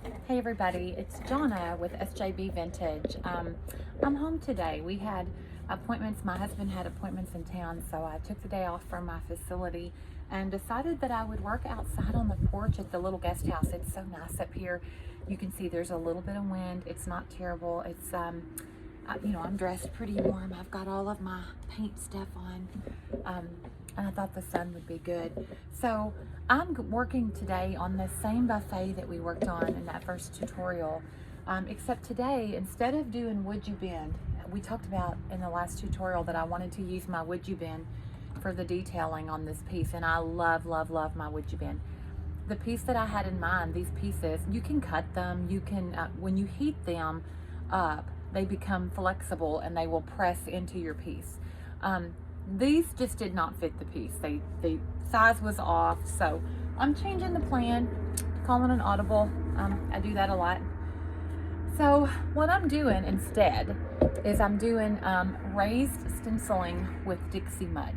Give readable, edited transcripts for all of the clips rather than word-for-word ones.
Hey everybody, it's Jonna with SJB Vintage. I'm home today. We had appointments, my husband had appointments in town, so I took the day off from my facility and decided that I would work outside on the porch at the little guest house. It's so nice up here. You can see there's a little bit of wind. It's not terrible. It's, I'm dressed pretty warm. I've got all of my paint stuff on. And I thought the sun would be good. So I'm working today on the same buffet that we worked on in that first tutorial, except today, instead of doing would you bend, we talked about in the last tutorial that I wanted to use my would you bend for the detailing on this piece, and I love, love, love my would you bend. The piece that I had in mind, these pieces, you can cut them, you can, when you heat them up, they become flexible and they will press into your piece. These just did not fit the piece. The size was off, so I'm changing the plan, calling an audible. I do that a lot. So what I'm doing instead is I'm doing raised stenciling with Dixie Mud.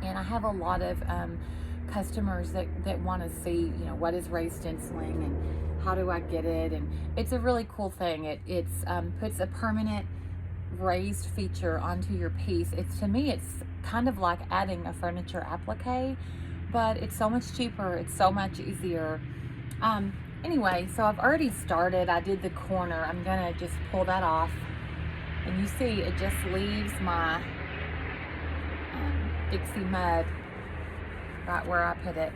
And I have a lot of customers that want to see, what is raised stenciling and how do I get it? And it's a really cool thing. It puts a permanent raised feature onto your piece. To me, it's kind of like adding a furniture applique, but it's so much cheaper. It's so much easier. Anyway, so I've already started. I did the corner. I'm gonna just pull that off, and you see it just leaves my Dixie Mud right where I put it.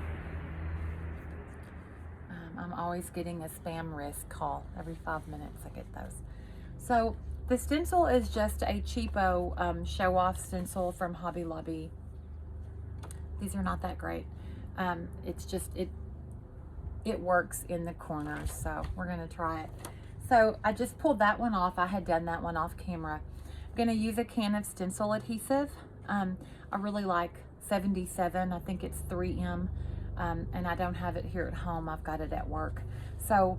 I'm always getting a spam risk call. Every 5 minutes I get those. So the stencil is just a cheapo show-off stencil from Hobby Lobby. These are not that great. It's just, it works in the corners, so we're gonna try it. So I just pulled that one off. I had done that one off camera. I'm gonna use a can of stencil adhesive. I really like 77, I think it's 3M, and I don't have it here at home. I've got it at work. So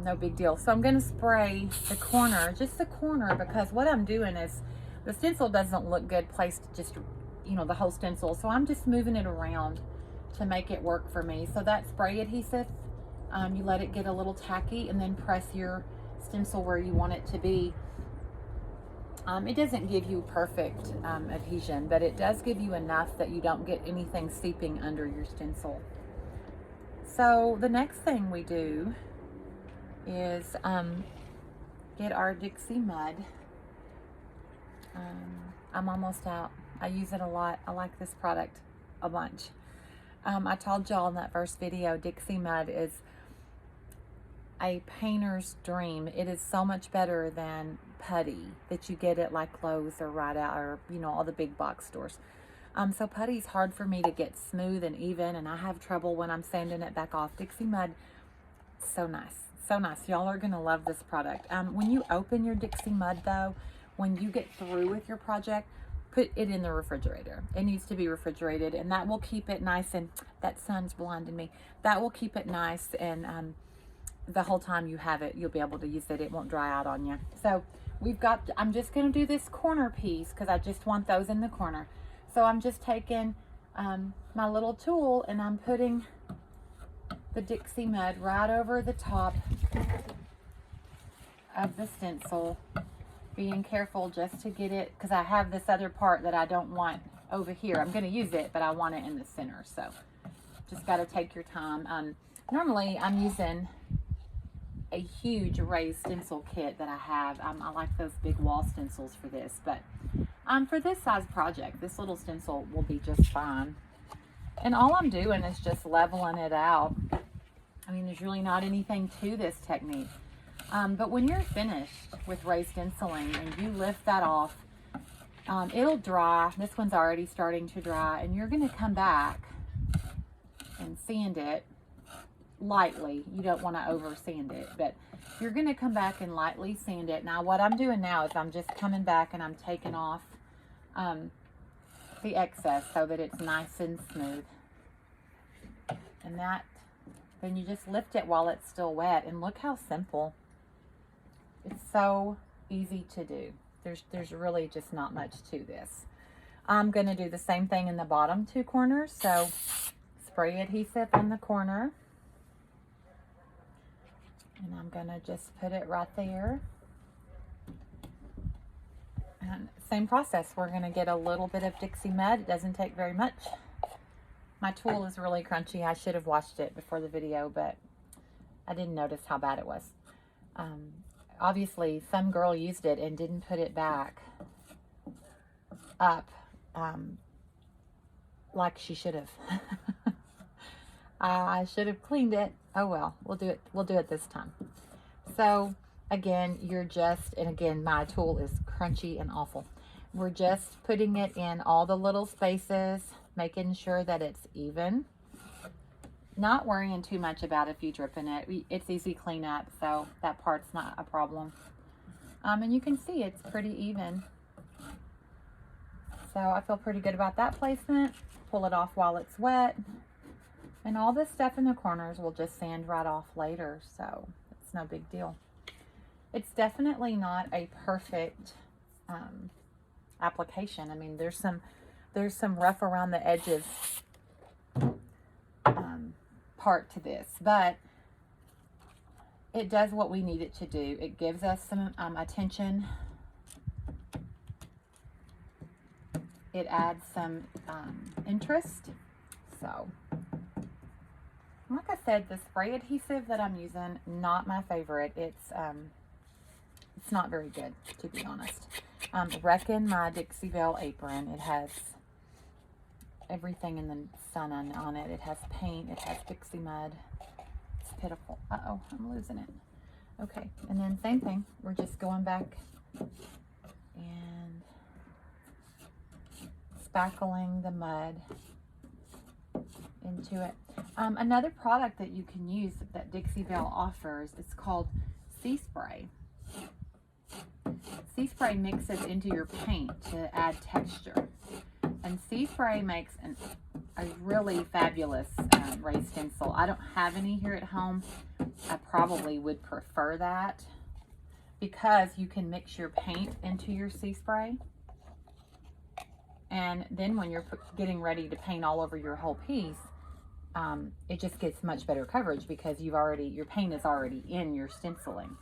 no big deal. So I'm going to spray the corner, just the corner, because what I'm doing is the stencil doesn't look good placed just, the whole stencil. So I'm just moving it around to make it work for me. So that spray adhesive, you let it get a little tacky and then press your stencil where you want it to be. It doesn't give you perfect adhesion, but it does give you enough that you don't get anything seeping under your stencil. So the next thing we do is get our Dixie Mud. I'm almost out. I use it a lot. I like this product a bunch. I told y'all in that first video, Dixie Mud is a painter's dream. It is so much better than putty that you get at like Lowe's or Right Out or all the big box stores. So putty's hard for me to get smooth and even, and I have trouble when I'm sanding it back off. Dixie Mud, so nice. So nice. Y'all are going to love this product. When you open your Dixie Mud, though, when you get through with your project, put it in the refrigerator. It needs to be refrigerated, and that will keep it nice. And that sun's blinding me. That will keep it nice, and the whole time you have it, you'll be able to use it. It won't dry out on you. So I'm just going to do this corner piece because I just want those in the corner. So I'm just taking my little tool, and I'm putting the Dixie Mud right over the top of the stencil, being careful just to get it, because I have this other part that I don't want over here. I'm going to use it, but I want it in the center, so just got to take your time. Normally I'm using a huge raised stencil kit that I have. I like those big wall stencils for this, but for this size project, this little stencil will be just fine. And all I'm doing is just leveling it out. I mean, there's really not anything to this technique. But when you're finished with raised stenciling and you lift that off, it'll dry. This one's already starting to dry, and you're going to come back and sand it lightly. You don't want to over sand it, but you're going to come back and lightly sand it. Now, what I'm doing now is I'm just coming back and I'm taking off the excess so that it's nice and smooth. And then you just lift it while it's still wet, and look how simple. It's so easy to do. There's really just not much to this. I'm going to do the same thing in the bottom two corners. So spray adhesive on the corner. And I'm gonna just put it right there. And same process, we're gonna get a little bit of Dixie Mud. It doesn't take very much. My tool is really crunchy. I should have washed it before the video, but I didn't notice how bad it was. Obviously, some girl used it and didn't put it back up like she should have. I should have cleaned it. Oh well, we'll do it. We'll do it this time. So again, and again, my tool is crunchy and awful. We're just putting it in all the little spaces, making sure that it's even. Not worrying too much about if you drip in it. It's easy cleanup, so that part's not a problem. And you can see it's pretty even. So I feel pretty good about that placement. Pull it off while it's wet. And all this stuff in the corners will just sand right off later, so it's no big deal. It's definitely not a perfect application. I mean, there's some rough around the edges part to this, but it does what we need it to do. It gives us some attention. It adds some interest. So, like I said, the spray adhesive that I'm using, not my favorite. It's not very good, to be honest. Reckon my Dixie Belle apron. It has everything in the sun on it. It has paint. It has Dixie Mud. It's pitiful. Uh-oh, I'm losing it. Okay, and then same thing. We're just going back and spackling the mud into it. Another product that you can use that Dixie Belle offers is called Sea Spray. Sea Spray mixes into your paint to add texture. And Sea Spray makes a really fabulous raised stencil. I don't have any here at home. I probably would prefer that because you can mix your paint into your Sea Spray. And then when you're getting ready to paint all over your whole piece, it just gets much better coverage because your paint is already in your stenciling.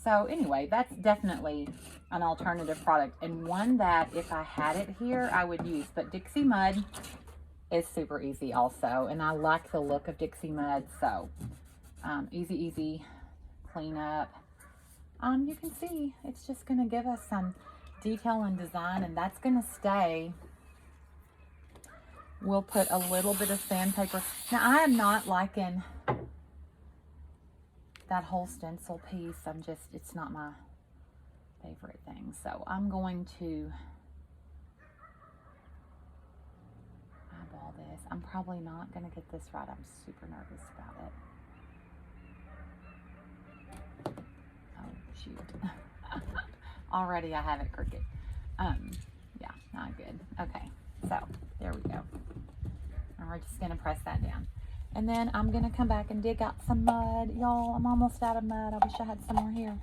So anyway, that's definitely an alternative product, and one that if I had it here, I would use. But Dixie Mud is super easy also, and I like the look of Dixie Mud, so easy cleanup. You can see it's just going to give us some detail and design, and that's going to stay. We'll put a little bit of sandpaper. Now, I am not liking that whole stencil piece. It's not my favorite thing. So I'm going to eyeball this. I'm probably not going to get this right. I'm super nervous about it. Oh, shoot. Already I have it crooked. Yeah, not good. Okay, so there we go. And we're just going to press that down. And then I'm going to come back and dig out some mud. Y'all, I'm almost out of mud. I wish I had some more here.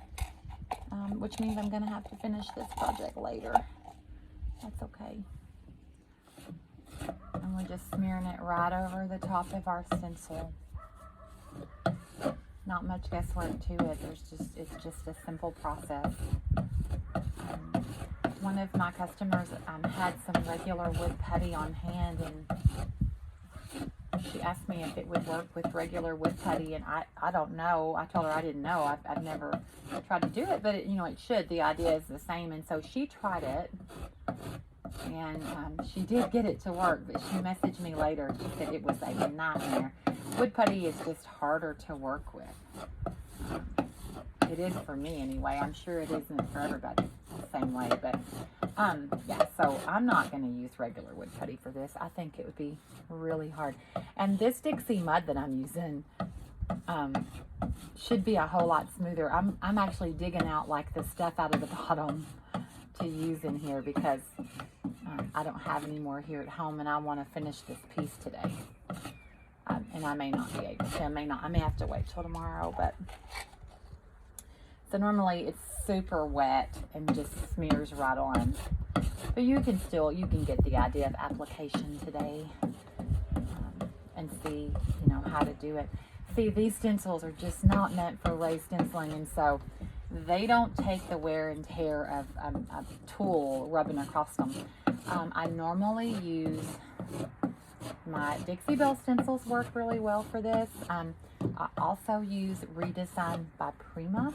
Which means I'm going to have to finish this project later. That's okay. And we're just smearing it right over the top of our stencil. Not much guesswork to it. It's just a simple process. One of my customers had some regular wood putty on hand, and she asked me if it would work with regular wood putty, and I don't know. I told her I didn't know. I've never tried to do it, but it should. The idea is the same, and so she tried it, and she did get it to work, but she messaged me later. She said it was a nightmare. Wood putty is just harder to work with. It is for me anyway. I'm sure it isn't for everybody the same way, but yeah, so I'm not going to use regular wood putty for this. I think it would be really hard. And this Dixie Mud that I'm using should be a whole lot smoother. I'm actually digging out like the stuff out of the bottom to use in here because I don't have any more here at home, and I want to finish this piece today. And I may not be able to. I may have to wait till tomorrow, but so normally it's super wet and just smears right on. But you can get the idea of application today and see, how to do it. See, these stencils are just not meant for raised stenciling, and so they don't take the wear and tear of a tool rubbing across them. I normally use my Dixie Belle stencils, work really well for this. I also use Redesign by Prima.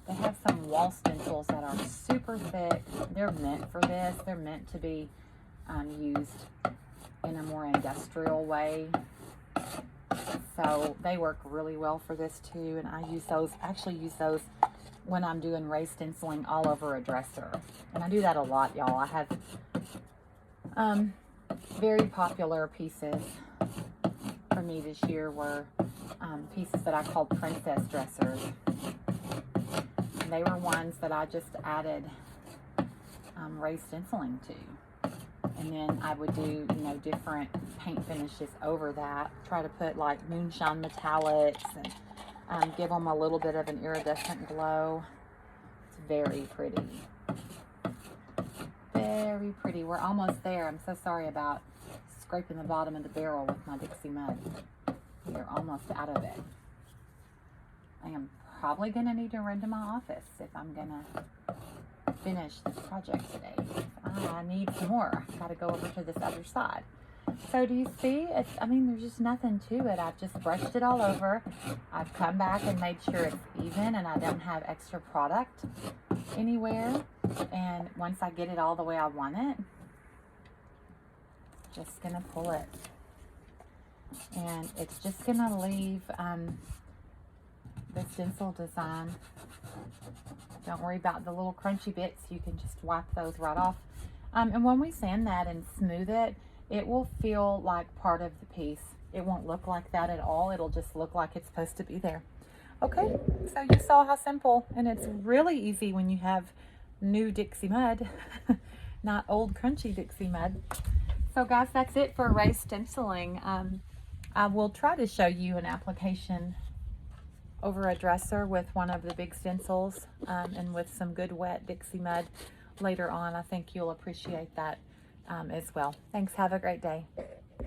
They have some wall stencils that are super thick. They're meant for this. They're meant to be used in a more industrial way. So they work really well for this too. And I use those, actually use those when I'm doing raised stenciling all over a dresser. And I do that a lot, y'all. I have very popular pieces for me this year were pieces that I called princess dressers. And they were ones that I just added raised stenciling to. And then I would do, you know, different paint finishes over that. Try to put like moonshine metallics and give them a little bit of an iridescent glow. It's very pretty. Very pretty. We're almost there. I'm so sorry about scraping the bottom of the barrel with my Dixie Mud. We're almost out of it. I am probably going to need to run to my office if I'm going to finish this project today. I need some more. Got to go over to this other side. So do you see? It's, I mean, there's just nothing to it. I've just brushed it all over. I've come back and made sure it's even and I don't have extra product anywhere. And once I get it all the way I want it, just going to pull it. And it's just going to leave the stencil design. Don't worry about the little crunchy bits. You can just wipe those right off. And when we sand that and smooth it, it will feel like part of the piece. It won't look like that at all. It'll just look like it's supposed to be there. Okay, so you saw how simple, and it's really easy when you have new Dixie Mud, not old crunchy Dixie Mud. So guys, that's it for raised stenciling. I will try to show you an application over a dresser with one of the big stencils and with some good wet Dixie Mud later on. I think you'll appreciate that as well. Thanks. Have a great day.